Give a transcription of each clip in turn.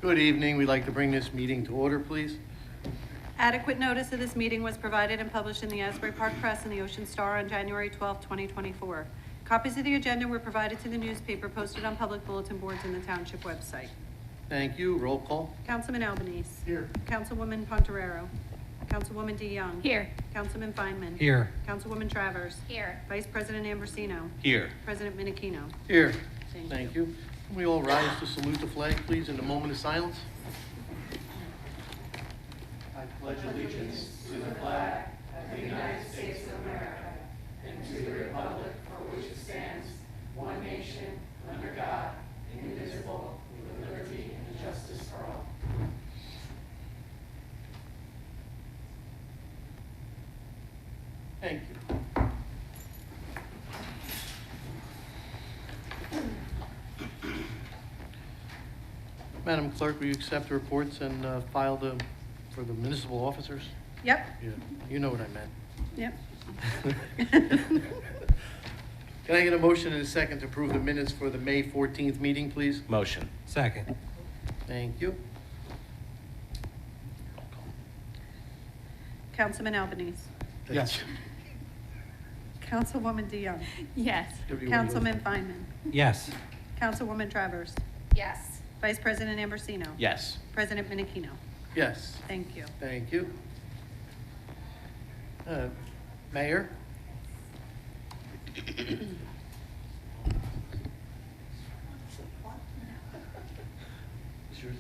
Good evening. We'd like to bring this meeting to order, please. Adequate notice of this meeting was provided and published in the Asbury Park Press and the Ocean Star on January 12, 2024. Copies of the agenda were provided to the newspaper posted on public bulletin boards and the Township website. Thank you. Roll call. Councilman Albanese. Here. Councilwoman Pontorero. Councilwoman DeYoung. Here. Councilman Feinman. Here. Councilwoman Travers. Here. Vice President Ambrosino. Here. President Minikino. Here. Thank you. Can we all rise to salute the flag, please, in a moment of silence? I pledge allegiance to the flag of the United States of America and to the republic for which it stands, one nation, under God, indivisible, with liberty and justice for all. Thank you. Madam Clerk, will you accept the reports and file them for the municipal officers? Yep. Yeah, you know what I meant. Yep. Can I get a motion and a second to approve the minutes for the May 14th meeting, please? Motion. Second. Thank you. Councilman Albanese. Yes. Councilwoman DeYoung. Yes. Councilman Feinman. Yes. Councilwoman Travers. Yes. Vice President Ambrosino. Yes. President Minikino. Yes, Thank you. thank you. Mayor? Is yours?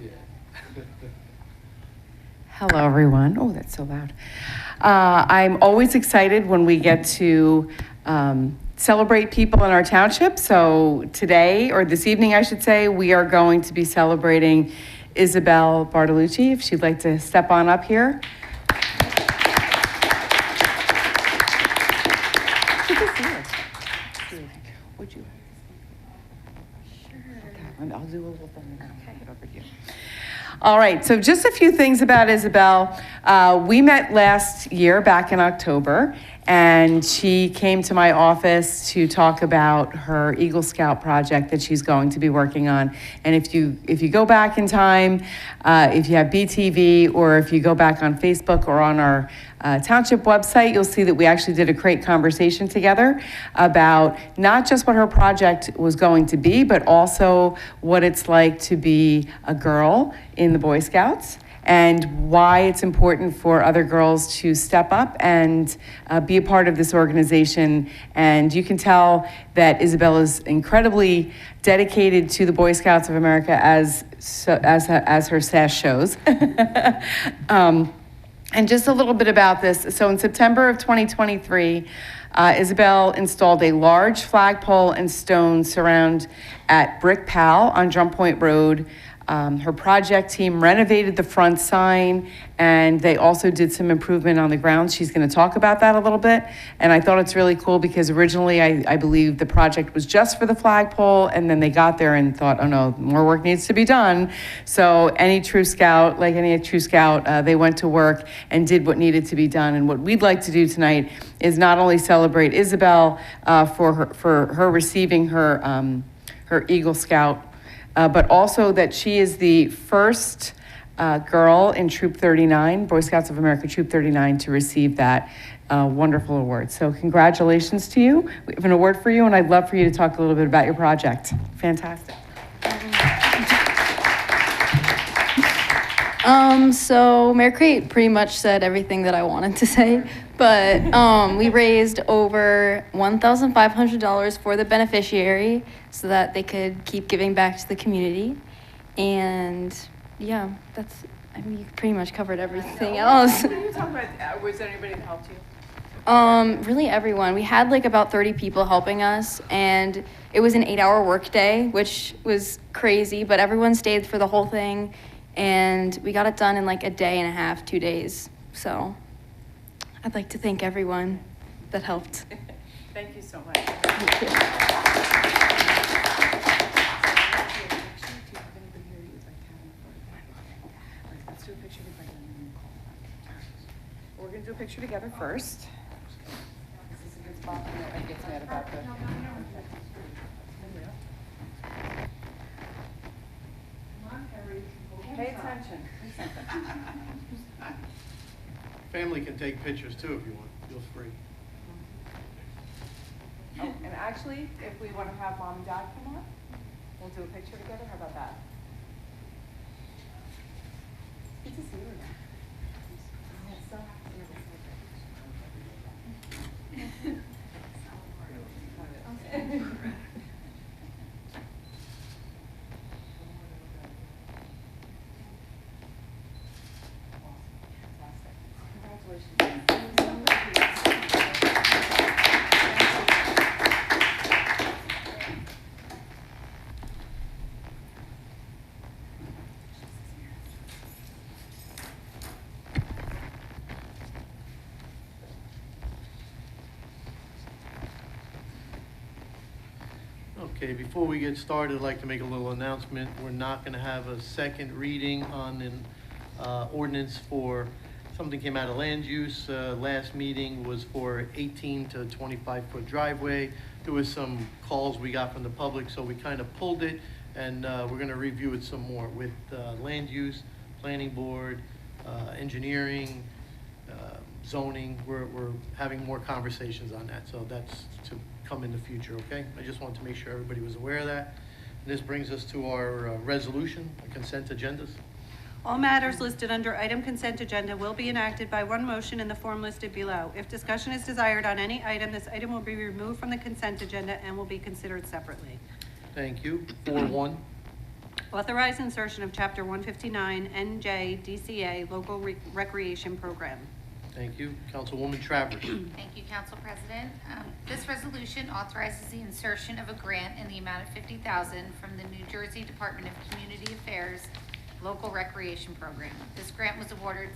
Yeah. Hello, everyone. Oh, that's so loud. I'm always excited when we get to celebrate people in our township. So today, or this evening, I should say, we are going to be celebrating Isabel Bartolucci, if she'd like to step on up here. Would you? Sure. I'll do a little thing and I'll hand it over to you. All right, so just a few things about Isabel. We met last year, back in October, and she came to my office to talk about her Eagle Scout project that she's going to be working on. And if you go back in time, if you have BTV, or if you go back on Facebook or on our Township website, you'll see that we actually did a great conversation together about not just what her project was going to be, but also what it's like to be a girl in the Boy Scouts, and why it's important for other girls to step up and be a part of this organization. And you can tell that Isabel is incredibly dedicated to the Boy Scouts of America, as her sash shows. And just a little bit about this. So in September of 2023, Isabel installed a large flagpole and stone surround at Brick Pal on Drum Point Road. Her project team renovated the front sign, and they also did some improvement on the grounds. She's going to talk about that a little bit. And I thought it's really cool because originally I believe the project was just for the flagpole, and then they got there and thought, oh no, more work needs to be done. So any true scout, they went to work and did what needed to be done. And what we'd like to do tonight is not only celebrate Isabel for her receiving her Eagle Scout, but also that she is the first girl in Troop 39, Boy Scouts of America Troop 39, to receive that wonderful award. So congratulations to you. We have an award for you, and I'd love for you to talk a little bit about your project. Fantastic. So Mayor Crate pretty much said everything that I wanted to say, but we raised over $1,500 for the beneficiary so that they could keep giving back to the community. And yeah, you pretty much covered everything else. What are you talking about? Was there anybody that helped you? Really everyone. We had like about 30 people helping us, and it was an 8-hour workday, which was crazy, but everyone stayed for the whole thing. And we got it done in like a day and a half, 2 days. So I'd like to thank everyone that helped. Thank you so much. Thank you. Let's do a picture together. We're going to do a picture together first. This is a good spot. I know Ed gets mad about the... attention. Do something. Family can take pictures too if you want. Feel free. Oh, and actually, if we want to have mom and dad come up, we'll do a picture together. How about that? Good to see you again. I'm so happy to see you. Okay, before we get started, I'd like to make a little announcement. We're not going to have a second reading on an ordinance for, something came out of land use. Last meeting was for 18 to 25-foot driveway. There was some calls we got from the public, so we kind of pulled it, and we're going to review it some more with land use, planning board, engineering, zoning. We're having more conversations on that, so that's to come in the future, okay? I just wanted to make sure everybody was aware of that. And this brings us to our resolution, the consent agendas. All matters listed under item consent agenda will be enacted by one motion in the form listed below. If discussion is desired on any item, this item will be removed from the consent agenda and will be considered separately. Thank you. 4-1. Authorize insertion of Chapter 159 NJ DCA Local Recreation Program. Thank you. Councilwoman Travers. Thank you, Council President. This resolution authorizes the insertion of a grant in the amount of $50,000 from the New Jersey Department of Community Affairs Local Recreation Program. This grant was awarded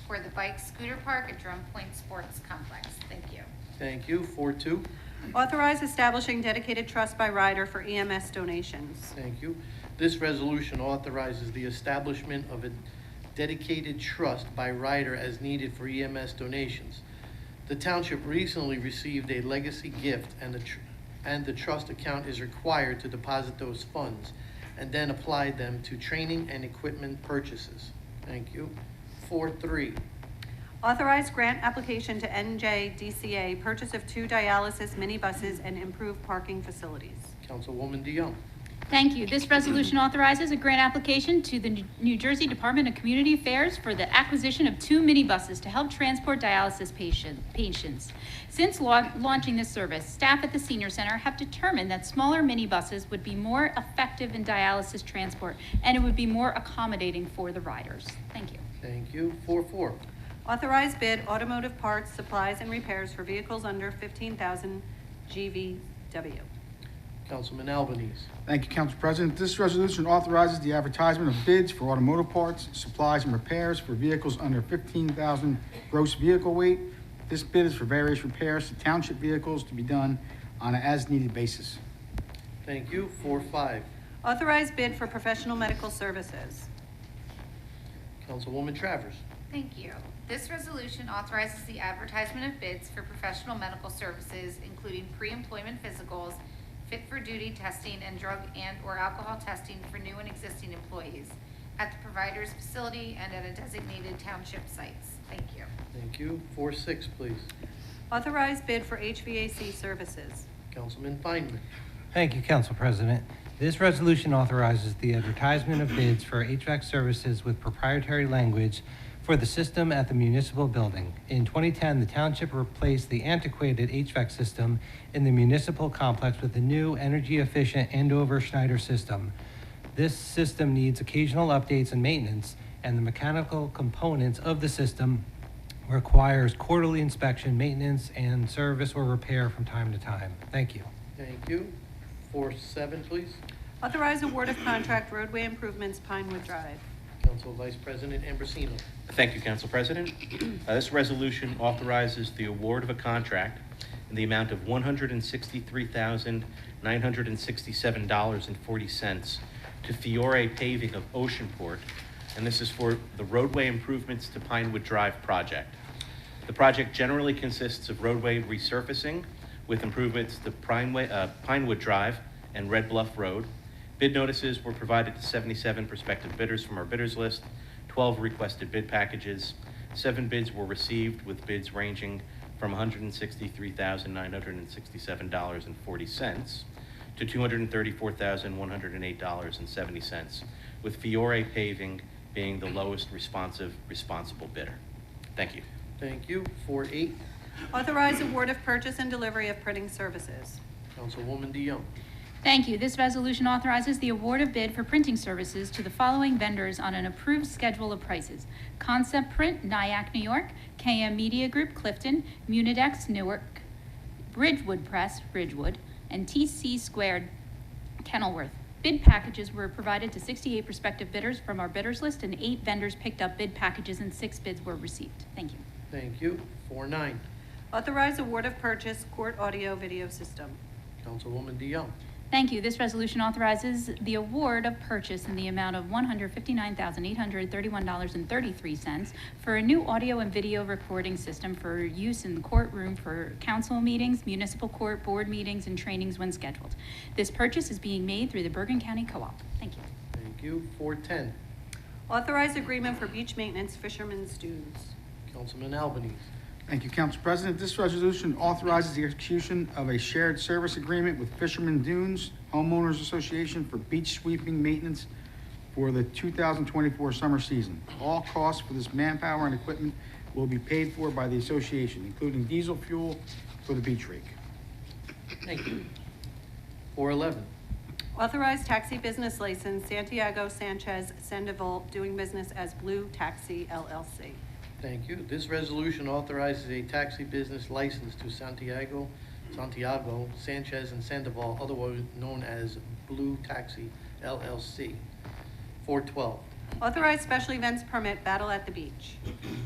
for the bike scooter park at Drum Point Sports Complex. Thank you. Thank you. 4-2. Authorize establishing dedicated trust by rider for EMS donations. Thank you. This resolution authorizes the establishment of a dedicated trust by rider as needed for EMS donations. The township recently received a legacy gift, and the trust account is required to deposit those funds and then apply them to training and equipment purchases. Thank you. 4-3. Authorize grant application to NJDCA, purchase of 2 dialysis minibuses and improved parking facilities. Councilwoman DeYoung. Thank you. This resolution authorizes a grant application to the New Jersey Department of Community Affairs for the acquisition of 2 minibuses to help transport dialysis patients. Since launching this service, staff at the Senior Center have determined that smaller minibuses would be more effective in dialysis transport, and it would be more accommodating for the riders. Thank you. Thank you. 4-4. Authorize bid automotive parts, supplies, and repairs for vehicles under 15,000 GVW. Councilman Albanese. Thank you, Council President. This resolution authorizes the advertisement of bids for automotive parts, supplies, and repairs for vehicles under 15,000 gross vehicle weight. This bid is for various repairs to township vehicles to be done on an as-needed basis. Thank you. 4-5. Authorize bid for professional medical services. Councilwoman Travers. Thank you. This resolution authorizes the advertisement of bids for professional medical services, including pre-employment physicals, fit-for-duty testing, and drug and/or alcohol testing for new and existing employees at the provider's facility and at a designated township sites. Thank you. Thank you. 4-6, please. Authorize bid for HVAC services. Councilman Feynman. Thank you, Council President. This resolution authorizes the advertisement of bids for HVAC services with proprietary language for the system at the municipal building. In 2010, the township replaced the antiquated HVAC system in the municipal complex with a new energy-efficient Andover Schneider system. This system needs occasional updates and maintenance, and the mechanical components of the system requires quarterly inspection, maintenance, and service or repair from time to time. Thank you. Thank you. 4-7, please. Authorize award of contract roadway improvements Pinewood Drive. Council Vice President Ambrosino. Thank you, Council President. This resolution authorizes the award of a contract in the amount of $163,967.40 to Fiore Paving of Oceanport, and this is for the roadway improvements to Pinewood Drive project. The project generally consists of roadway resurfacing with improvements to Pinewood Drive and Red Bluff Road. Bid notices were provided to 77 prospective bidders from our bidders list. 12 requested bid packages. 7 bids were received, with bids ranging from $163,967.40 to $234,108.70, with Fiore Paving being the lowest responsible bidder. Thank you. Thank you. 4-8, Authorize award of purchase and delivery of printing services. Councilwoman DeYoung. Thank you. This resolution authorizes the award of bid for printing services to the following vendors on an approved schedule of prices: Concept Print, Nyack, New York; KM Media Group, Clifton; Munidex, Newark; Bridgewood Press, Ridgewood; and TC Squared, Kenilworth. Bid packages were provided to 68 prospective bidders from our bidders list, and 8 vendors picked up bid packages and 6 bids were received. Thank you. Thank you. 4-9, Authorize award of purchase court audio video system. Councilwoman DeYoung. Thank you. This resolution authorizes the award of purchase in the amount of $159,831.33 for a new audio and video recording system for use in the courtroom for council meetings, municipal court board meetings, and trainings when scheduled. This purchase is being made through the Bergen County Co-op. Thank you. Thank you. 4-10, Authorize agreement for beach maintenance fishermen's dues. Councilman Albanese. Thank you, Council President. This resolution authorizes the execution of a shared service agreement with Fisherman Dunes Homeowners Association for beach sweeping maintenance for the 2024 summer season. All costs for this manpower and equipment will be paid for by the association, including diesel fuel for the beach rake. Thank you. 4-11, Authorize taxi business license Santiago Sanchez Sandoval doing business as Blue Taxi LLC. thank you. This resolution authorizes a taxi business license to Santiago Sanchez and Sandoval, otherwise known as Blue Taxi LLC. 4-12, Authorize special events permit Battle at the Beach.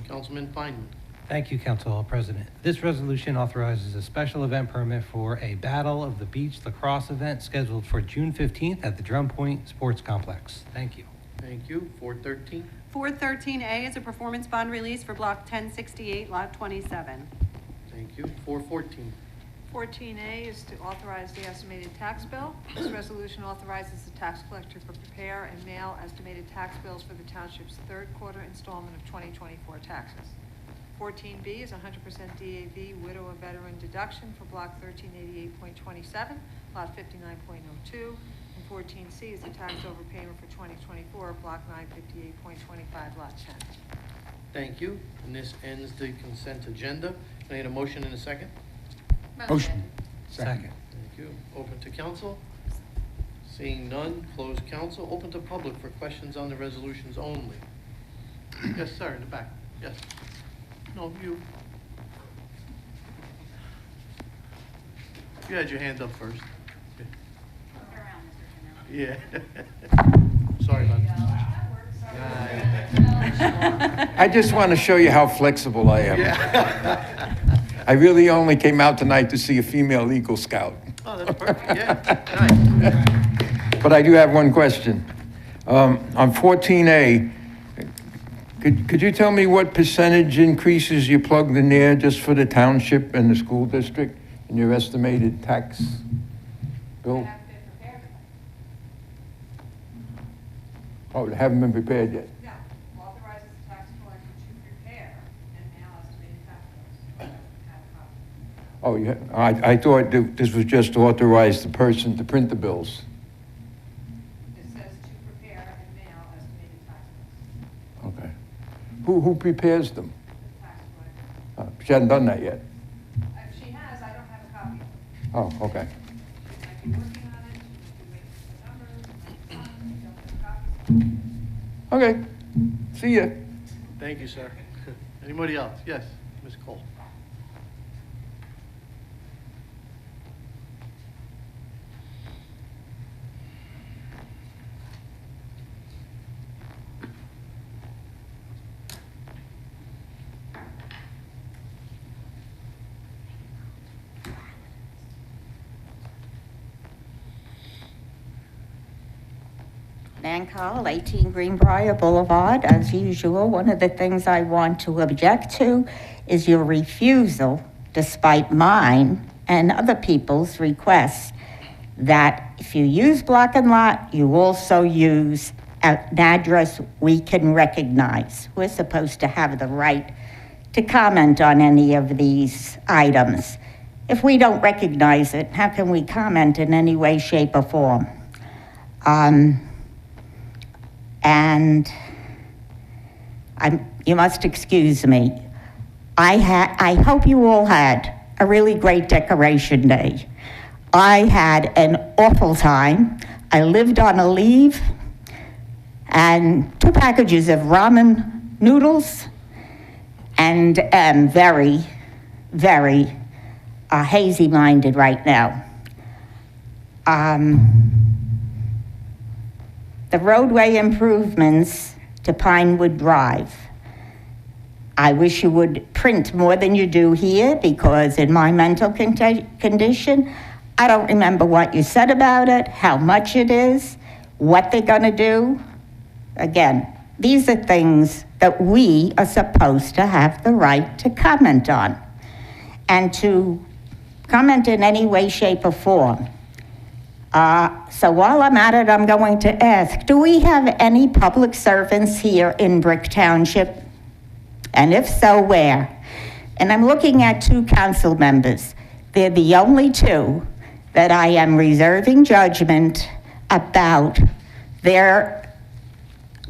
Councilman Feinman. Thank you, Council President. This resolution authorizes a special event permit for a Battle of the Beach lacrosse event scheduled for June 15th at the Drum Point Sports Complex. Thank you. Thank you. 4-13, 413A is a performance bond release for Block 1068, Lot 27. thank you. 4-14, 14A is to authorize the estimated tax bill. This resolution authorizes the tax collector to prepare and mail estimated tax bills for the township's third quarter installment of 2024 taxes. 14B is 100% DAV widow and veteran deduction for Block 1388.27, Lot 59.02. And 14C is the tax overpayment for 2024, Block 958.25, Lot 10. thank you. And this ends the consent agenda. Can I get a motion in a second? Motion. Second. Thank you. Open to council. Seeing none, close council. Open to public for questions on the resolutions only. Yes, sir, in the back. Yes. No, you. You had your hand up first. Yeah. Sorry about that. I just want to show you how flexible I am. Yeah. I really only came out tonight to see a female Eagle Scout. Oh, that's perfect, yeah. Nice. But I do have one question. On 14A, could you tell me what percentage increases you plugged in there just for the township and the school district in your estimated tax bill? Oh, they haven't been prepared yet? No, authorizes the tax collector to prepare and mail estimated tax bills. Oh, yeah, I thought this was just to authorize the person to print the bills. It says to prepare and mail estimated tax bills. Okay. Who prepares them? The tax collector. She hasn't done that yet. If she has, I don't have a copy of it. Oh, okay. She might be working on it, she might be waiting for the numbers, I don't have copies. Okay. See ya. Thank you, sir. Anybody else? Yes, Ms. Cole. Nan Cowell, 18 Greenbrier Boulevard. As usual, one of the things I want to object to is your refusal, despite mine and other people's requests, that if you use block and lot, you also use an address we can recognize. We're supposed to have the right to comment on any of these items. If we don't recognize it, how can we comment in any way, shape, or form? And you must excuse me. I hope you all had a really great decoration day. I had an awful time. I lived on a leave and 2 packages of ramen noodles and am very, very hazy-minded right now. The roadway improvements to Pinewood Drive. I wish you would print more than you do here, because in my mental condition, I don't remember what you said about it, how much it is, what they're gonna do. Again, these are things that we are supposed to have the right to comment on, and to comment in any way, shape, or form. So while I'm at it, I'm going to ask, do we have any public servants here in Brick Township? And if so, where? And I'm looking at 2 council members. They're the only 2 that I am reserving judgment about their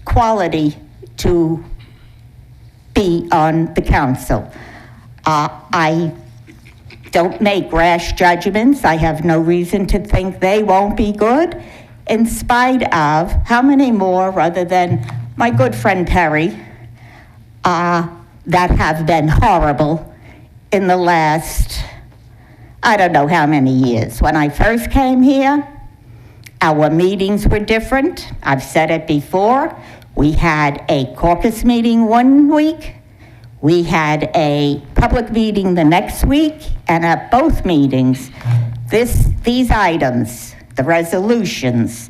quality to be on the council. I don't make rash judgments. I have no reason to think they won't be good, in spite of how many more, other than my good friend Perry, that have been horrible in the last, I don't know how many years. When I first came here, our meetings were different. I've said it before. We had a caucus meeting one week. We had a public meeting the next week, and at both meetings, these items, the resolutions,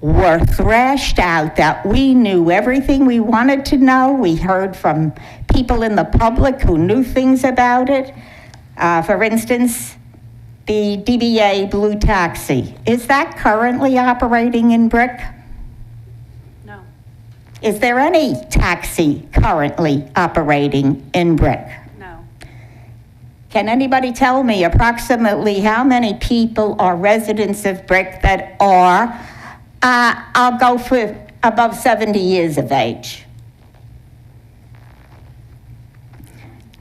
were thrashed out that we knew everything we wanted to know. We heard from people in the public who knew things about it. For instance, the DBA Blue Taxi. Is that currently operating in Brick? No. Is there any taxi currently operating in Brick? No. Can anybody tell me approximately how many people are residents of Brick that are, I'll go for above 70 years of age?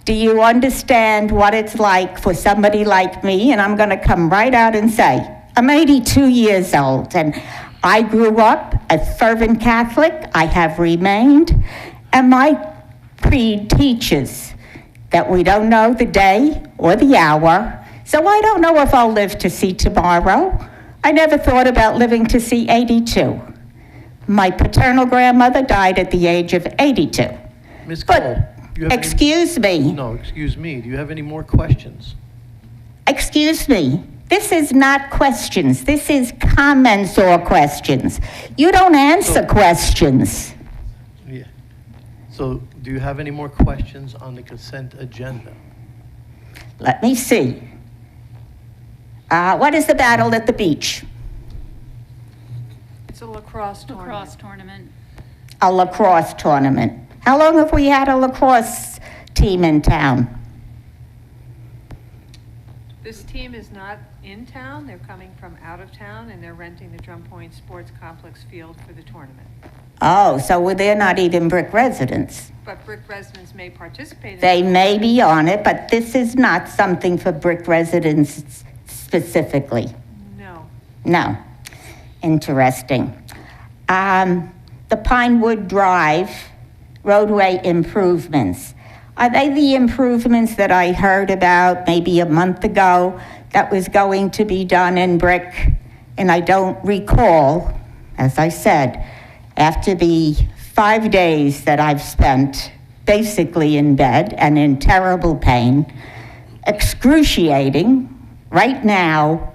Do you understand what it's like for somebody like me? And I'm going to come right out and say, I'm 82 years old, and I grew up a fervent Catholic. I have remained, and my creed teaches that we don't know the day or the hour, so I don't know if I'll live to see tomorrow. I never thought about living to see 82. My paternal grandmother died at the age of 82. Ms. Cole, do you have Excuse me. No, excuse me. Do you have any more questions? Excuse me. This is not questions. This is comments or questions. You don't answer questions. Yeah. So, do you have any more questions on the consent agenda? Let me see. What is the battle at the beach? It's a lacrosse tournament. Lacrosse tournament. A lacrosse tournament. How long have we had a lacrosse team in town? This team is not in town. They're coming from out of town, and they're renting the Drum Point Sports Complex field for the tournament. Oh, so they're not even Brick residents. But Brick residents may participate in They it. may be on it, but this is not something for Brick residents specifically. No. No. Interesting. The Pinewood Drive roadway improvements. Are they the improvements that I heard about maybe a month ago that was going to be done in Brick? And I don't recall, as I said, after the 5 days that I've spent basically in bed and in terrible pain, excruciating, right now,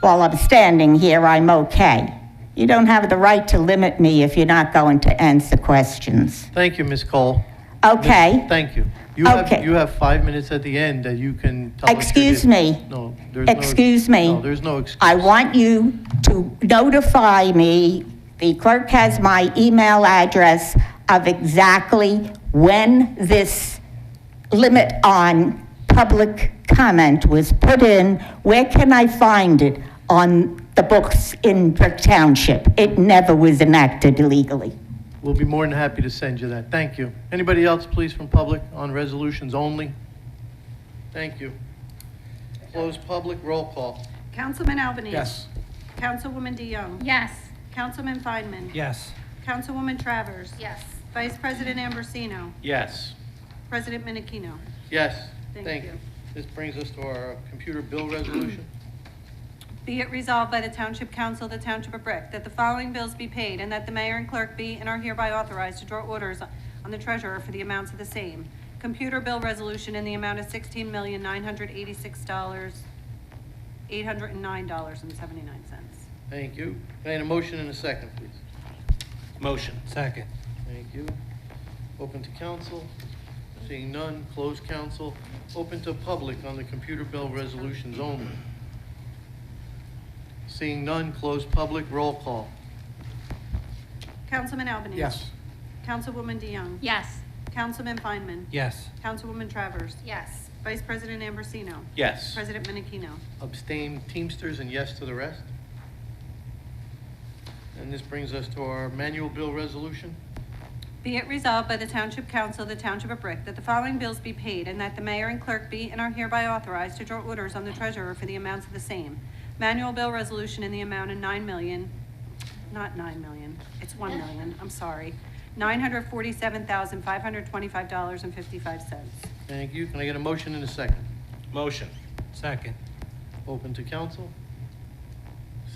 while I'm standing here, I'm okay. You don't have the right to limit me if you're not going to answer questions. Thank you, Ms. Cole. Okay. Thank you. Okay. You have 5 minutes at the end that you can tell us. Excuse me. No, there's Excuse me. No, there's no excuse. I want you to notify me The clerk has my email address of exactly when this limit on public comment was put in. Where can I find it on the books in Brick Township? It never was enacted legally. We'll be more than happy to send you that. Thank you. Anybody else, please, from public on resolutions only? Thank you. Close public, roll call. Councilman Albanese. Yes. Councilwoman DeYoung. Yes. Councilman Feynman. Yes. Councilwoman Travers. Yes. Vice President Ambrosino. Yes. President Menachino. Yes, Thank thank you. you. This brings us to our computer bill resolution. Be it resolved by the Township Council of the Township of Brick that the following bills be paid and that the mayor and clerk be and are hereby authorized to draw orders on the treasurer for the amounts of the same. Computer bill resolution in the amount of $16,986,809.79. Thank you. Can I get a motion and a second, please? Motion. Second. Thank you. Open to council. Seeing none, close council. Open to public on the computer bill resolutions only. Seeing none, close public, roll call. Councilman Albanese. Yes. Councilwoman DeYoung. Yes. Councilman Feynman. Yes. Councilwoman Travers. Yes. Vice President Ambrosino. Yes. President Menachino. Abstain Teamsters and yes to the rest. And this brings us to our manual bill resolution. Be it resolved by the Township Council of the Township of Brick that the following bills be paid and that the mayor and clerk be and are hereby authorized to draw orders on the treasurer for the amounts of the same. Manual bill resolution in the amount of $9 million, not $9 million, it's $1 million, I'm sorry, $947,525.55. Thank you. Can I get a motion and a second? Motion. Second. Open to council.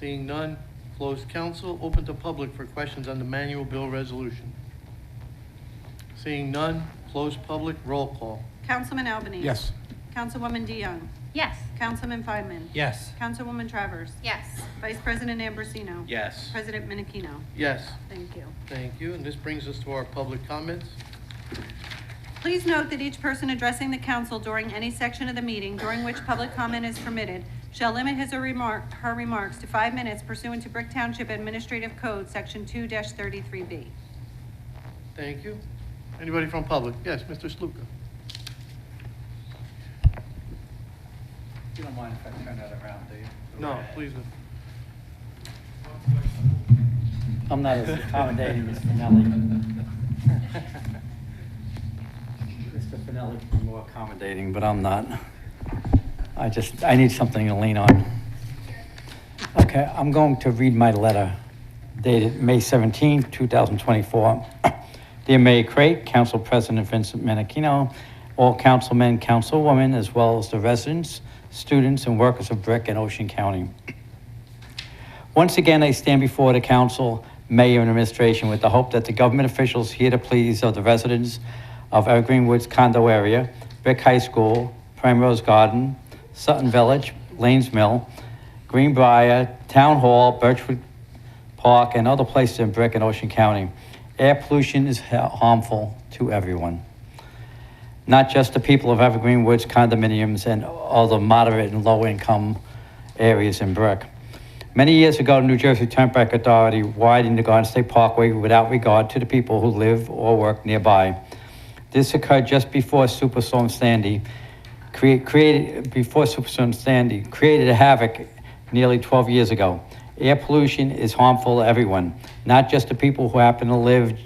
Seeing none, closed council. Open to public for questions on the manual bill resolution. Seeing none, closed public, roll call. Councilman Albanese. Yes. Councilwoman DeYoung. Yes. Councilman Feynman. Yes. Councilwoman Travers. Yes. Vice President Ambrosino. Yes. President Menachino. Yes, Thank you. thank you. And this brings us to our public comments. Please note that each person addressing the council during any section of the meeting during which public comment is permitted shall limit his or her remarks to 5 minutes pursuant to Brick Township Administrative Code, Section 2-33B. Thank you. Anybody from public? Yes, Mr. Sluka. You don't mind if I turn that around, do you? No, please. I'm not as accommodating as Finelli. Mr. Finelli can be more accommodating, but I'm not. I need something to lean on. Okay, I'm going to read my letter dated May 17, 2024. Dear Mayor Crate, Council President Vincent Menachino, all councilmen, councilwomen, as well as the residents, students, and workers of Brick and Ocean County. Once again, I stand before the council, mayor, and administration with the hope that the government officials hear the pleas of the residents of Evergreen Woods condo area, Brick High School, Primrose Garden, Sutton Village, Lanes Mill, Greenbrier, Town Hall, Birchwood Park, and other places in Brick and Ocean County. Air pollution is harmful to everyone, not just the people of Evergreen Woods condominiums and other moderate and low-income areas in Brick. Many years ago, the New Jersey Turnpike Authority widened the Garden State Parkway without regard to the people who live or work nearby. This occurred just before Superstorm Sandy created a havoc nearly 12 years ago. Air pollution is harmful to everyone, not just the people who happen to live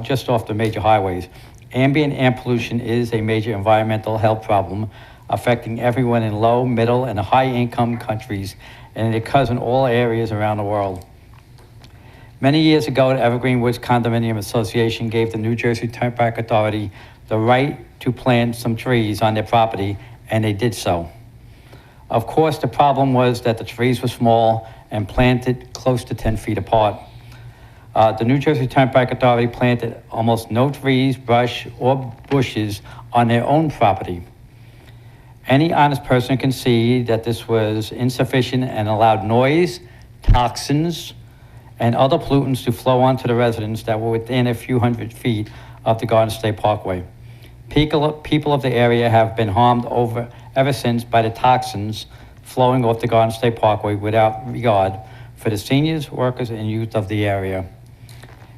just off the major highways. Ambient air pollution is a major environmental health problem affecting everyone in low, middle, and high-income countries, and it occurs in all areas around the world. Many years ago, the Evergreen Woods Condominium Association gave the New Jersey Turnpike Authority the right to plant some trees on their property, and they did so. Of course, the problem was that the trees were small and planted close to 10 feet apart. The New Jersey Turnpike Authority planted almost no trees, brush, or bushes on their own property. Any honest person can see that this was insufficient and allowed noise, toxins, and other pollutants to flow onto the residents that were within a few hundred feet of the Garden State Parkway. People of the area have been harmed ever since by the toxins flowing off the Garden State Parkway without regard for the seniors, workers, and youth of the area.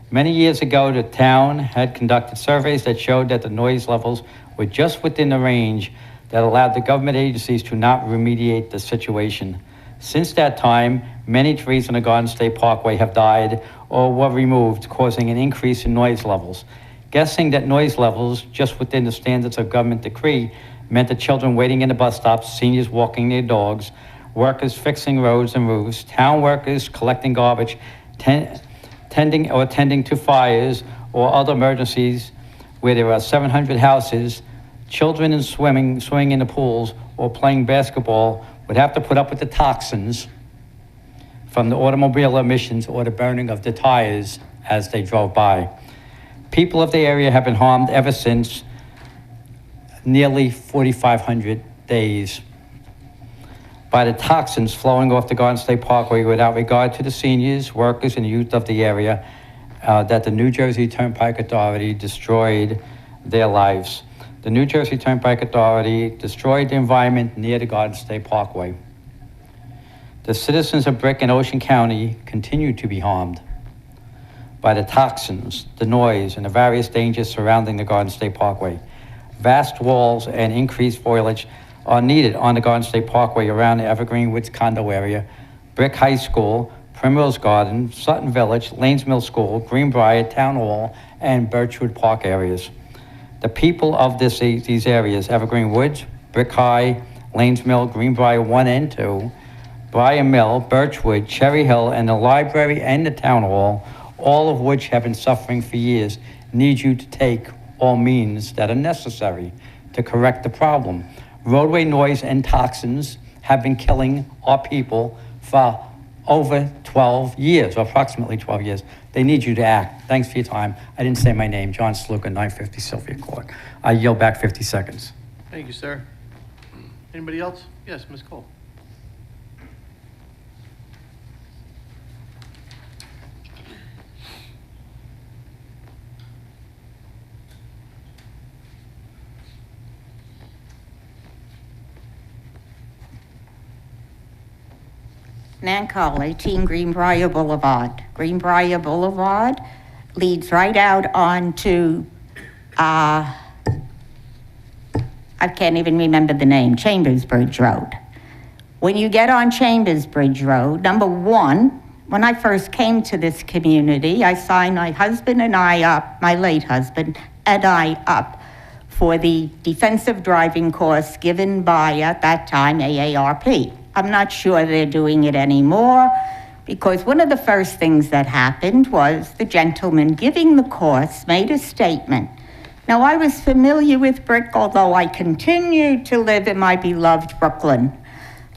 Many years ago, the town had conducted surveys that showed that the noise levels were just within the range that allowed the government agencies to not remediate the situation. Since that time, many trees on the Garden State Parkway have died or were removed, causing an increase in noise levels. Guessing that noise levels just within the standards of government decree meant that children waiting in the bus stops, seniors walking their dogs, workers fixing roads and roofs, town workers collecting garbage, tending to fires or other emergencies where there are 700 houses, children in swimming in the pools or playing basketball would have to put up with the toxins from the automobile emissions or the burning of the tires as they drove by. People of the area have been harmed ever since nearly 4,500 days by the toxins flowing off the Garden State Parkway without regard to the seniors, workers, and youth of the area that the New Jersey Turnpike Authority destroyed their lives. The New Jersey Turnpike Authority destroyed the environment near the Garden State Parkway. The citizens of Brick and Ocean County continue to be harmed by the toxins, the noise, and the various dangers surrounding the Garden State Parkway. Vast walls and increased foliage are needed on the Garden State Parkway around the Evergreen Woods condo area, Brick High School, Primrose Garden, Sutton Village, Lanes Mill School, Greenbrier, Town Hall, and Birchwood Park areas. The people of these areas, Evergreen Woods, Brick High, Lanes Mill, Greenbrier 1 and 2, Briar Mill, Birchwood, Cherry Hill, and the library and the Town Hall, all of which have been suffering for years, need you to take all means that are necessary to correct the problem. Roadway noise and toxins have been killing our people for over 12 years, or approximately 12 years. They need you to act. Thanks for your time. I didn't say my name, John Sluka, 950 Sylvia Court. I yield back 50 seconds. Thank you, sir. Anybody else? Yes, Ms. Cole. Nan Cole, 18 Greenbrier Boulevard. Greenbrier Boulevard leads right out onto, I can't even remember the name, Chambers Bridge Road. When you get on Chambers Bridge Road, number one, when I first came to this community, I signed my husband and I up, my late husband and I up for the defensive driving course given by, at that time, AARP. I'm not sure they're doing it anymore, because one of the first things that happened was the gentleman giving the course made a statement. Now, I was familiar with Brick, although I continued to live in my beloved Brooklyn.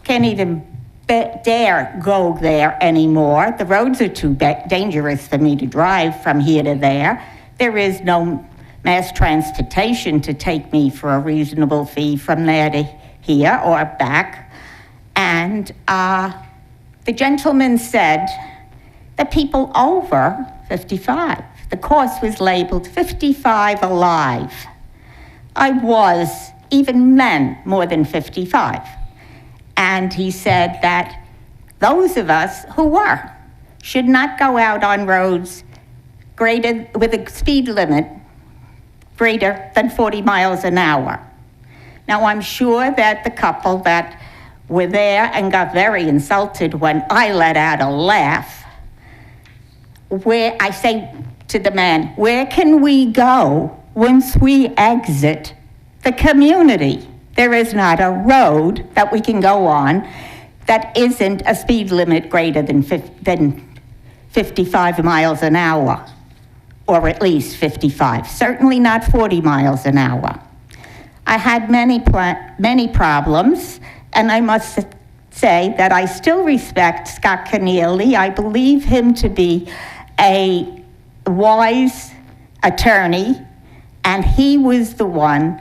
Can't even dare go there anymore. The roads are too dangerous for me to drive from here to there. There is no mass transportation to take me for a reasonable fee from there to here or back. And the gentleman said that people over 55, the course was labeled 55 alive. I was, even then, more than 55. And he said that those of us who were should not go out on roads with a speed limit greater than 40 miles an hour. Now, I'm sure that the couple that were there and got very insulted when I let out a laugh, where I say to the man, where can we go once we exit the community? There is not a road that we can go on that isn't a speed limit greater than 55 miles an hour, or at least 55, certainly not 40 miles an hour. I had many problems, and I must say that I still respect Scott Keneally. I believe him to be a wise attorney, and he was the one.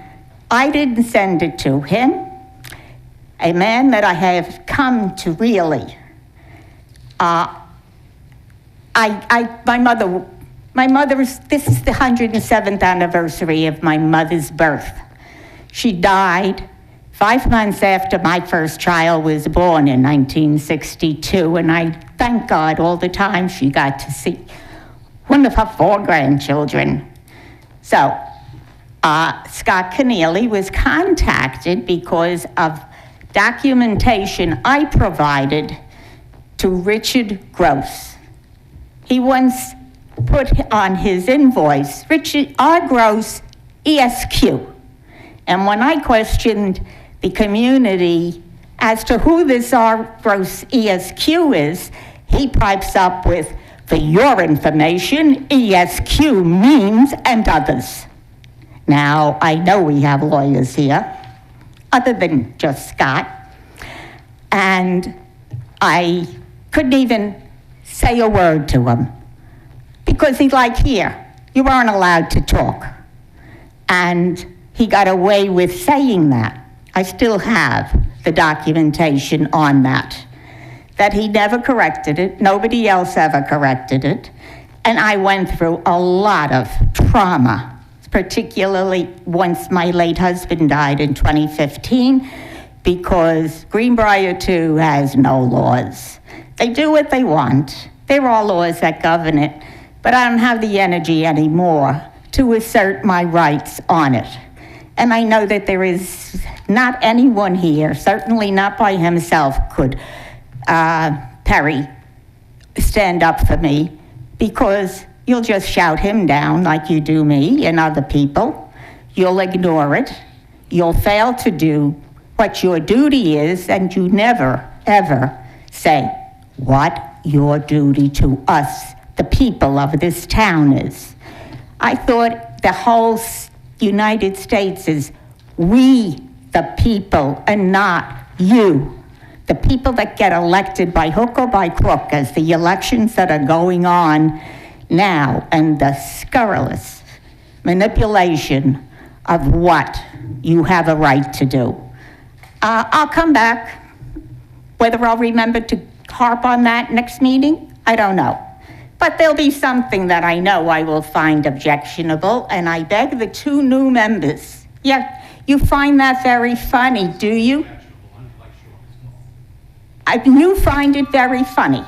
I didn't send it to him. A man that I have come to really. My mother's, this is the 107th anniversary of my mother's birth. She died 5 months after my first child was born in 1962, and I thank God all the time she got to see one of her 4 grandchildren. So, Scott Keneally was contacted because of documentation I provided to Richard Gross. He once put on his invoice, Richard R. Gross, ESQ. And when I questioned the community as to who this R. Gross ESQ is, he pipes up with, for your information, ESQ means and others. Now, I know we have lawyers here, other than just Scott, and I couldn't even say a word to him because he's like, here, you aren't allowed to talk. And he got away with saying that. I still have the documentation on that he never corrected it, nobody else ever corrected it, and I went through a lot of trauma, particularly once my late husband died in 2015, because Greenbrier 2 has no laws. They do what they want. There are laws that govern it, but I don't have the energy anymore to assert my rights on it. And I know that there is not anyone here, certainly not by himself, could Perry stand up for me, because you'll just shout him down like you do me and other people. You'll ignore it. You'll fail to do what your duty is, and you never, ever say what your duty to us, the people of this town, is. I thought the whole United States is we, the people, and not you. The people that get elected by hook or by crook, as the elections that are going on now, and the scurrilous manipulation of what you have a right to do. I'll come back. Whether I'll remember to harp on that next meeting, I don't know. But there'll be something that I know I will find objectionable, and I beg the 2 new members. Yeah, you find that very funny, do you? You find it very funny.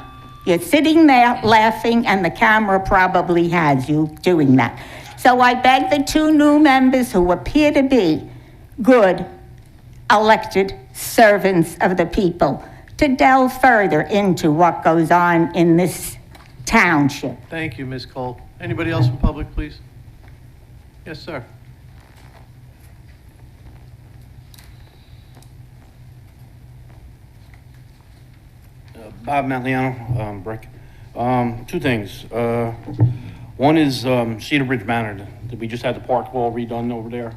You're sitting there laughing, and the camera probably has you doing that. So I beg the 2 new members who appear to be good elected servants of the people to delve further into what goes on in this township. Thank you, Ms. Cole. Anybody else from public, please? Yes, sir. Bob Matliano, Brick. 2 things. One is Cedar Ridge Manor. We just had the park wall redone over there.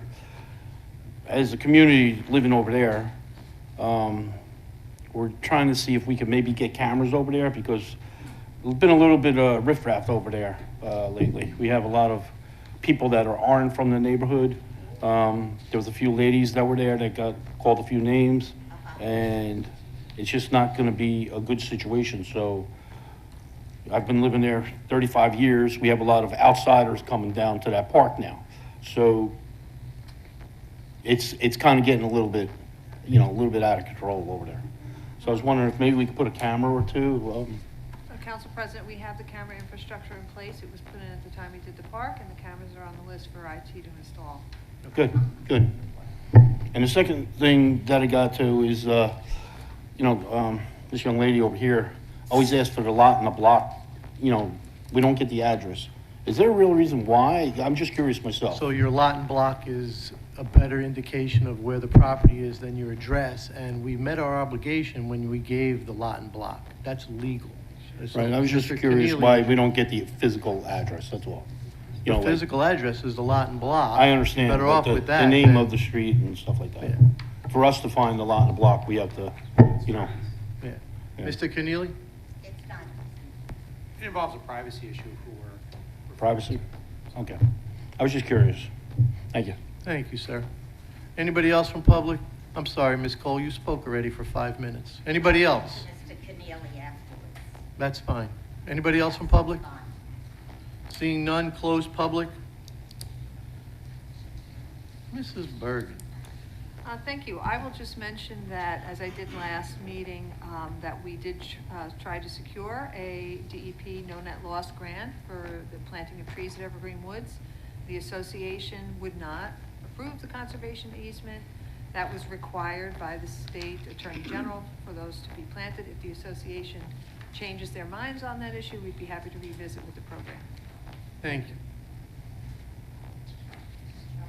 As a community living over there, we're trying to see if we can maybe get cameras over there, because there's been a little bit of riffraff over there lately. We have a lot of people that aren't from the neighborhood. There was a few ladies that were there that got called a few names, and it's just not going to be a good situation. So I've been living there 35 years. We have a lot of outsiders coming down to that park now. So it's kind of getting a little bit, a little bit out of control over there. So I was wondering if maybe we could put a camera or 2. Council President, we have the camera infrastructure in place. It was put in at the time we did the park, and the cameras are on the list for IT to install. Good, good. And the second thing that I got to is, this young lady over here always asks for the lot and the block. We don't get the address. Is there a real reason why? I'm just curious myself. So your lot and block is a better indication of where the property is than your address, and we met our obligation when we gave the lot and block. That's legal. So Right, I was just Mr. curious Keneally- why we don't get the physical address, that's all. The physical address is the lot and block. I understand. Better but off the- with that. The name than- of the street and stuff like that. Yeah. For us to find the lot and the block, we have to, Yeah. Yeah. Mr. Keneally? It involves a privacy issue for privacy? Okay. I was just curious. Thank you. Thank you, sir. Anybody else from public? I'm sorry, Ms. Cole, you spoke already for 5 minutes. Anybody else? Mr. Keneally afterwards. That's fine. Anybody else from public? Seeing none, close public. Mrs. Bergen. Thank you. I will just mention that, as I did last meeting, that we did try to secure a DEP no net loss grant for the planting of trees at Evergreen Woods. The association would not approve the conservation easement. That was required by the state attorney general for those to be planted. If the association changes their minds on that issue, we'd be happy to revisit with the program. Thank you.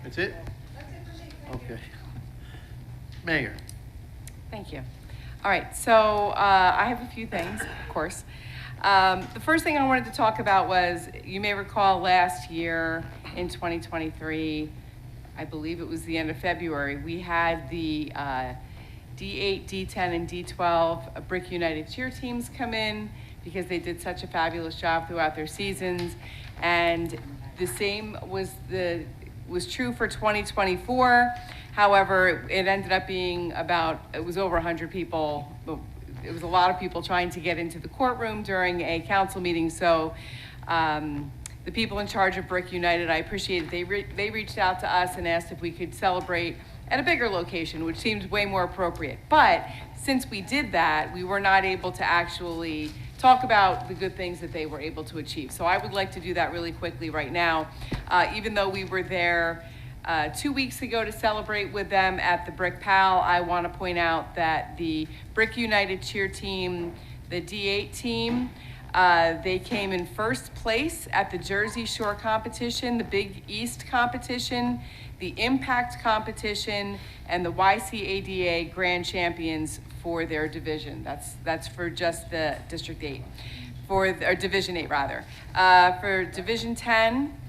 That's it? Okay. Mayor. Thank you. All right, so I have a few things, of course. The first thing I wanted to talk about was, you may recall last year in 2023, I believe it was the end of February, we had the D8, D10, and D12 Brick United cheer teams come in because they did such a fabulous job throughout their seasons. And the same was true for 2024. However, it ended up being it was over 100 people. It was a lot of people trying to get into the courtroom during a council meeting. So the people in charge of Brick United, I appreciate it. They reached out to us and asked if we could celebrate at a bigger location, which seemed way more appropriate. But since we did that, we were not able to actually talk about the good things that they were able to achieve. So I would like to do that really quickly right now. Even though we were there 2 weeks ago to celebrate with them at the Brick Pal, I want to point out that the Brick United cheer team, the D8 team, they came in first place at the Jersey Shore competition, the Big East competition, the Impact competition, and the YCADA Grand Champions for their division. That's for just the District 8, or Division 8 rather. For Division 10,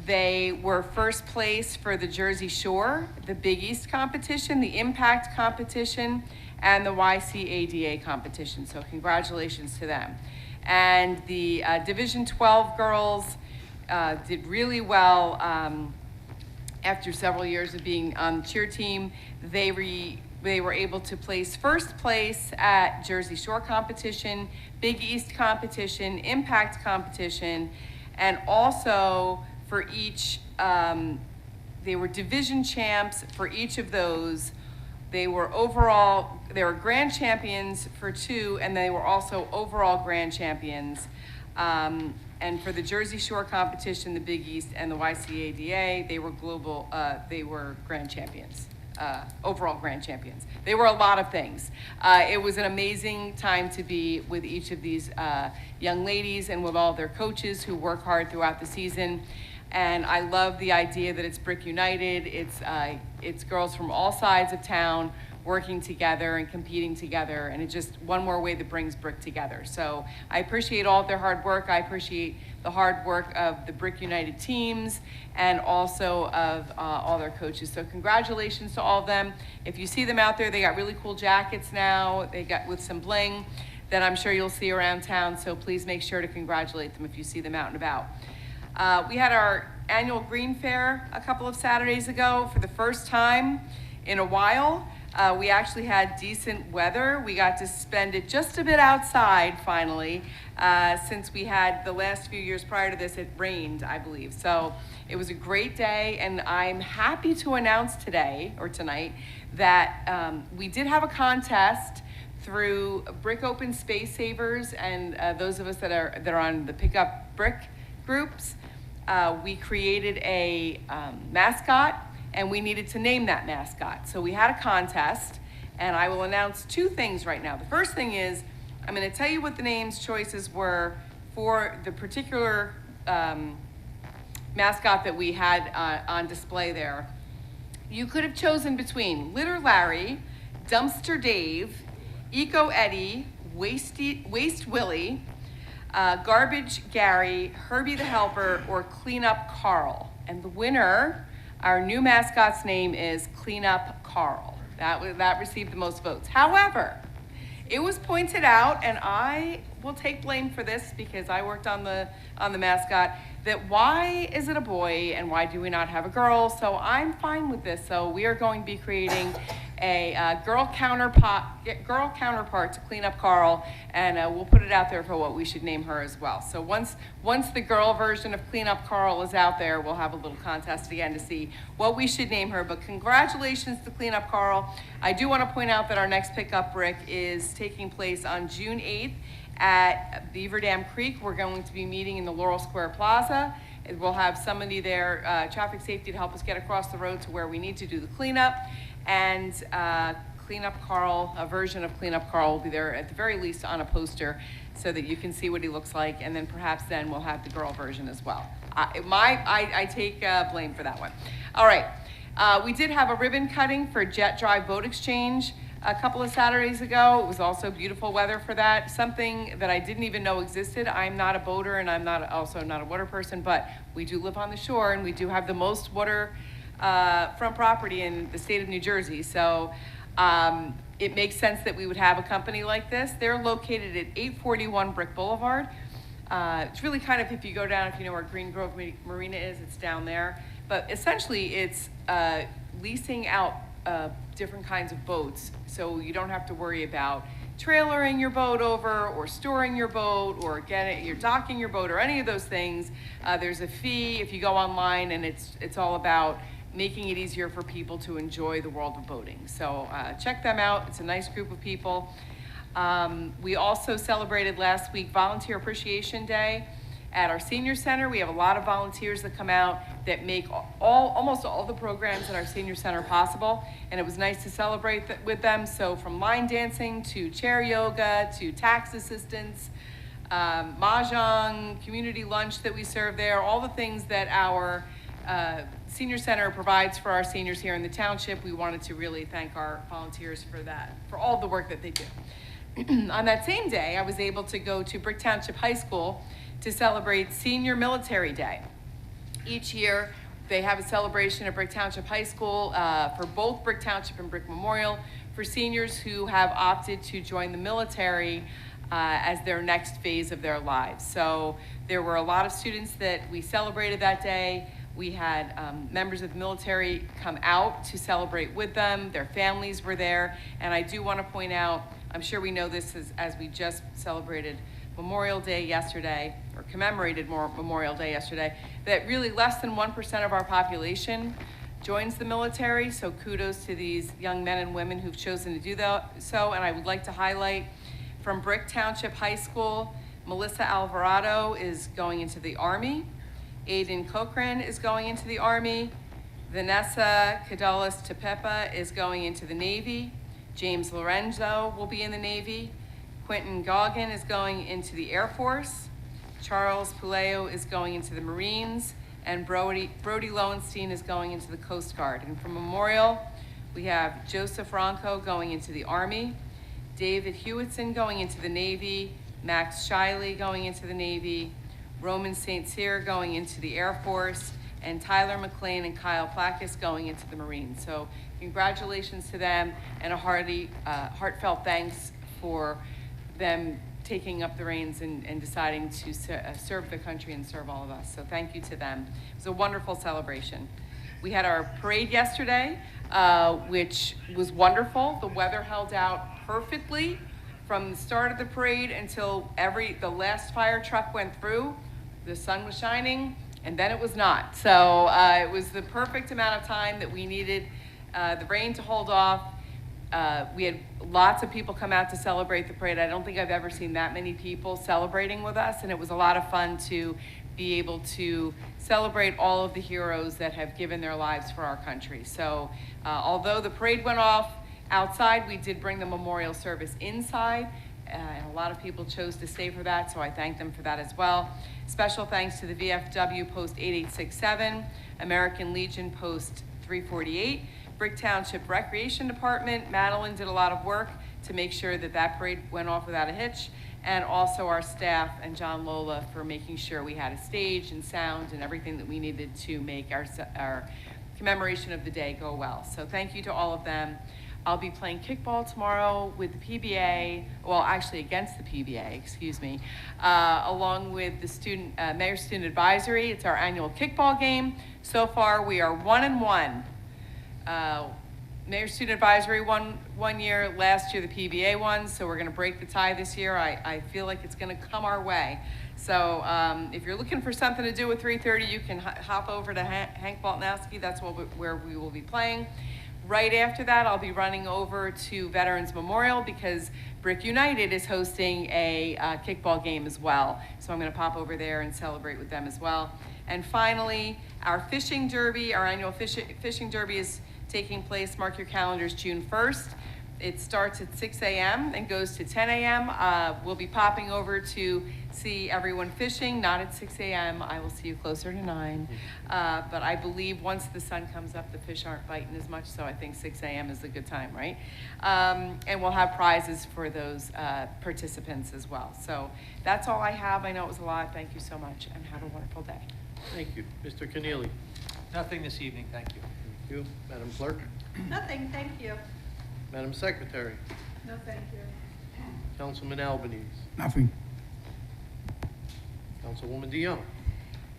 they were first place for the Jersey Shore, the Big East competition, the Impact competition, and the YCADA competition. So congratulations to them. And the Division 12 girls did really well. After several years of being on the cheer team, they were able to place first place at Jersey Shore competition, Big East competition, Impact competition, and also for each, they were division champs for each of those. They were grand champions for 2, and they were also overall grand champions. And for the Jersey Shore competition, the Big East, and the YCADA, they were grand champions, overall grand champions. They were a lot of things. It was an amazing time to be with each of these young ladies and with all their coaches who work hard throughout the season. And I love the idea that it's Brick United. It's girls from all sides of town working together and competing together, and it's just one more way that brings Brick together. So I appreciate all of their hard work. I appreciate the hard work of the Brick United teams and also of all their coaches. So congratulations to all of them. If you see them out there, they got really cool jackets now. They got with some bling that I'm sure you'll see around town. So please make sure to congratulate them if you see them out and about. We had our annual Green Fair a couple of Saturdays ago for the first time in a while. We actually had decent weather. We got to spend it just a bit outside finally, since we had the last few years prior to this, it rained, I believe. So it was a great day, and I'm happy to announce today, or tonight, that we did have a contest through Brick Open Space Savers and those of us that are on the Pick Up Brick groups. We created a mascot, and we needed to name that mascot. So we had a contest, and I will announce 2 things right now. The first thing is, I'm gonna tell you what the names choices were for the particular mascot that we had on display there. You could have chosen between Litter Larry, Dumpster Dave, Eco Eddie, Waste Willie, Garbage Gary, Herbie the Helper, or Cleanup Carl. And the winner, our new mascot's name is Cleanup Carl. That received the most votes. However, it was pointed out, and I will take blame for this because I worked on the mascot, that why is it a boy and why do we not have a girl? So I'm fine with this. So we are going to be creating a girl counterpart to Clean Up Carl, and we'll put it out there for what we should name her as well. So once the girl version of Clean Up Carl is out there, we'll have a little contest again to see what we should name her. But congratulations to Clean Up Carl. I do want to point out that our next pickup, Rick, is taking place on June 8th at Beaver Dam Creek. We're going to be meeting in the Laurel Square Plaza. We'll have somebody there, traffic safety, to help us get across the road to where we need to do the cleanup. And Clean Up Carl, a version of Clean Up Carl will be there at the very least on a poster so that you can see what he looks like. And then perhaps then we'll have the girl version as well. I take blame for that one. All right. We did have a ribbon cutting for Jet Drive Boat Exchange a couple of Saturdays ago. It was also beautiful weather for that. Something that I didn't even know existed. I'm not a boater and I'm also not a water person, but we do live on the shore and we do have the most water front property in the state of New Jersey. So it makes sense that we would have a company like this. They're located at 841 Brick Boulevard. It's really kind of, if you go down, if you know where Green Grove Marina is, it's down there. But essentially it's leasing out different kinds of boats, so you don't have to worry about trailering your boat over or storing your boat or you're docking your boat or any of those things. There's a fee if you go online, and it's all about making it easier for people to enjoy the world of boating. So check them out. It's a nice group of people. We also celebrated last week Volunteer Appreciation Day at our senior center. We have a lot of volunteers that come out that make almost all the programs at our senior center possible, and it was nice to celebrate with them. So from line dancing to chair yoga to tax assistance, mahjong, community lunch that we serve there, all the things that our senior center provides for our seniors here in the township. We wanted to really thank our volunteers for that, for all the work that they do. On that same day, I was able to go to Brick Township High School to celebrate Senior Military Day. Each year, they have a celebration at Brick Township High School for both Brick Township and Brick Memorial for seniors who have opted to join the military as their next phase of their lives. So there were a lot of students that we celebrated that day. We had members of the military come out to celebrate with them. Their families were there. And I do want to point out, I'm sure we know this as we just celebrated Memorial Day yesterday, or commemorated Memorial Day yesterday, that really less than 1% of our population joins the military. So kudos to these young men and women who've chosen to do so. And I would like to highlight from Brick Township High School, Melissa Alvarado is going into the Army. Aiden Cochran is going into the Army. Vanessa Cadolis Tepepa is going into the Navy. James Lorenzo will be in the Navy. Quentin Goggin is going into the Air Force. Charles Puleo is going into the Marines. And Brody Lowenstein is going into the Coast Guard. And from Memorial, we have Joseph Ronco going into the Army. David Hewitson going into the Navy. Max Shiley going into the Navy. Roman St. Cyr going into the Air Force, and Tyler McLean and Kyle Plackus going into the Marines. So congratulations to them, and a heartfelt thanks for them taking up the reins and deciding to serve the country and serve all of us. So thank you to them. It was a wonderful celebration. We had our parade yesterday, which was wonderful. The weather held out perfectly from the start of the parade until the last fire truck went through. The sun was shining, and then it was not. So it was the perfect amount of time that we needed the rain to hold off. We had lots of people come out to celebrate the parade. I don't think I've ever seen that many people celebrating with us, and it was a lot of fun to be able to celebrate all of the heroes that have given their lives for our country. So although the parade went off outside, we did bring the memorial service inside, and a lot of people chose to stay for that, so I thank them for that as well. Special thanks to the VFW Post 8867, American Legion Post 348, Brick Township Recreation Department. Madeline did a lot of work to make sure that that parade went off without a hitch, and also our staff and John Lola for making sure we had a stage and sound and everything that we needed to make our commemoration of the day go well. So thank you to all of them. I'll be playing kickball tomorrow with the PBA, well, actually against the PBA, excuse me, along with the Mayor Student Advisory. It's our annual kickball game. So far, we are 1-1. Mayor Student Advisory one year, last year the PBA won, so we're gonna break the tie this year. I feel like it's gonna come our way. So if you're looking for something to do at 3:30, you can hop over to Hank Boltanowski. That's where we will be playing. Right after that, I'll be running over to Veterans Memorial because Brick United is hosting a kickball game as well. So I'm gonna pop over there and celebrate with them as well. And finally, our fishing derby, our annual fishing derby is taking place, mark your calendars, June 1st. It starts at 6 a.m. and goes to 10 a.m. We'll be popping over to see everyone fishing, not at 6 a.m. I will see you closer to 9. But I believe once the sun comes up, the fish aren't biting as much, so I think 6 a.m. is a good time, right? And we'll have prizes for those participants as well. So that's all I have. I know it was a lot. Thank you so much, and have a wonderful day. Thank you. Mr. Keneally? Nothing this evening, thank you. Thank you. Madam Clerk? Nothing, thank you. Madam Secretary? No, thank you. Councilman Albanese? Nothing. Councilwoman DeYoung?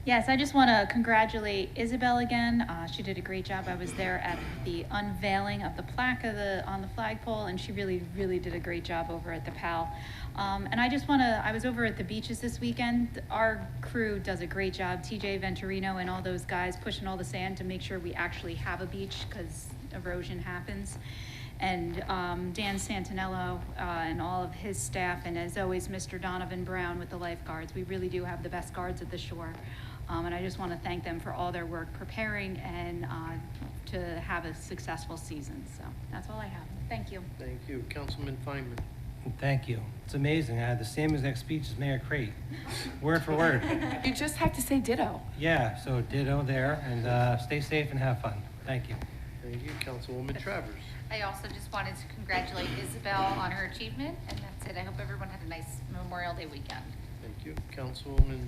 Yes, I just want to congratulate Isabel again. She did a great job. I was there at the unveiling of the plaque on the flagpole, and she really, really did a great job over at the PAL. And I just want to, I was over at the beaches this weekend. Our crew does a great job. TJ Venturino and all those guys pushing all the sand to make sure we actually have a beach because erosion happens. And Dan Santinello and all of his staff, and as always, Mr. Donovan Brown with the lifeguards. We really do have the best guards at the shore. And I just want to thank them for all their work preparing and to have a successful season. So that's all I have. Thank you. Thank you. Councilman Feynman? Thank you. It's amazing. I had the same exact speech as Mayor Crate, word for word. You just have to say ditto. Yeah, so ditto there, and stay safe and have fun. Thank you. Thank you. Councilwoman Travers? I also just wanted to congratulate Isabel on her achievement, and that's it. I hope everyone had a nice Memorial Day weekend. Thank you. Councilwoman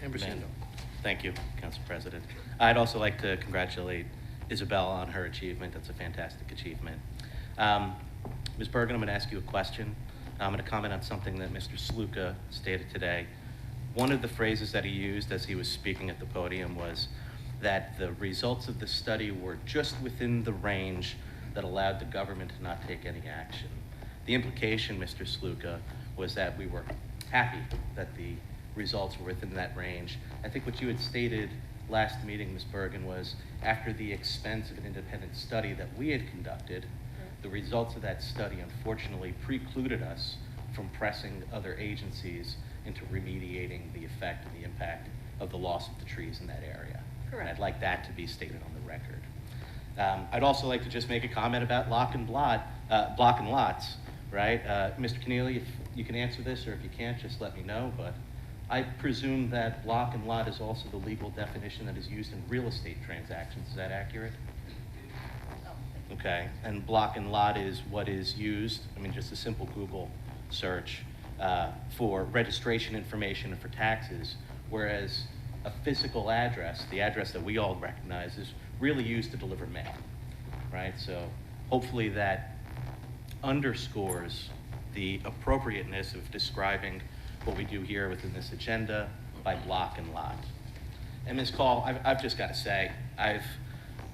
Ambrosino? Thank you, Council President. I'd also like to congratulate Isabel on her achievement. That's a fantastic achievement. Ms. Bergen, I'm going to ask you a question. I'm going to comment on something that Mr. Sluka stated today. One of the phrases that he used as he was speaking at the podium was that the results of the study were just within the range that allowed the government to not take any action. The implication, Mr. Sluka, was that we were happy that the results were within that range. I think what you had stated last meeting, Ms. Bergen, was after the expense of an independent study that we had conducted, the results of that study unfortunately precluded us from pressing other agencies into remediating the effect and the impact of the loss of the trees in that area. Correct. And I'd like that to be stated on the record. I'd also like to just make a comment about block and lots, right? Mr. Keneally, if you can answer this, or if you can't, just let me know, but I presume that block and lot is also the legal definition that is used in real estate transactions. Is that accurate? Okay, and block and lot is what is used, I mean, just a simple Google search for registration information and for taxes, whereas a physical address, the address that we all recognize, is really used to deliver mail, right? So hopefully that underscores the appropriateness of describing what we do here within this agenda by block and lot. And Ms. Call, I've just got to say, I've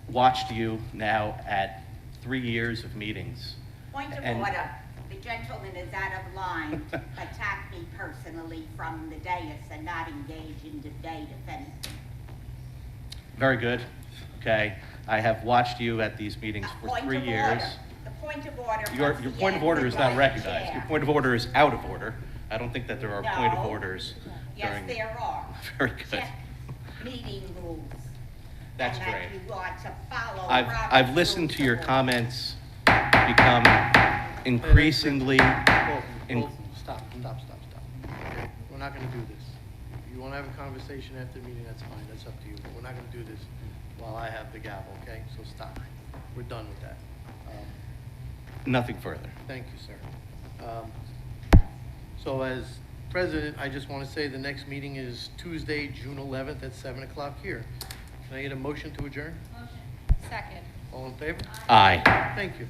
watched you now at 3 years of meetings. Point of order. The gentleman is out of line. Attack me personally from the dais and not engage in debate, if anything. Very good. Okay. I have watched you at these meetings for 3 years. The point of order. Your point of order is not recognized. Your point of order is out of order. I don't think that there are point of orders during. Yes, there are. Very good. Check meeting rules. That's and great. That you ought to follow I've listened to your comments become increasingly. Stop. Okay, we're not going to do this. If you want to have a conversation after the meeting, that's fine. That's up to you. But we're not going to do this while I have the gavel, okay? So stop. We're done with that. Nothing further. Thank you, sir. So as president, I just want to say the next meeting is Tuesday, June 11th at 7 o'clock here. Can I get a motion to adjourn? Second. All in favor? Aye. Thank you.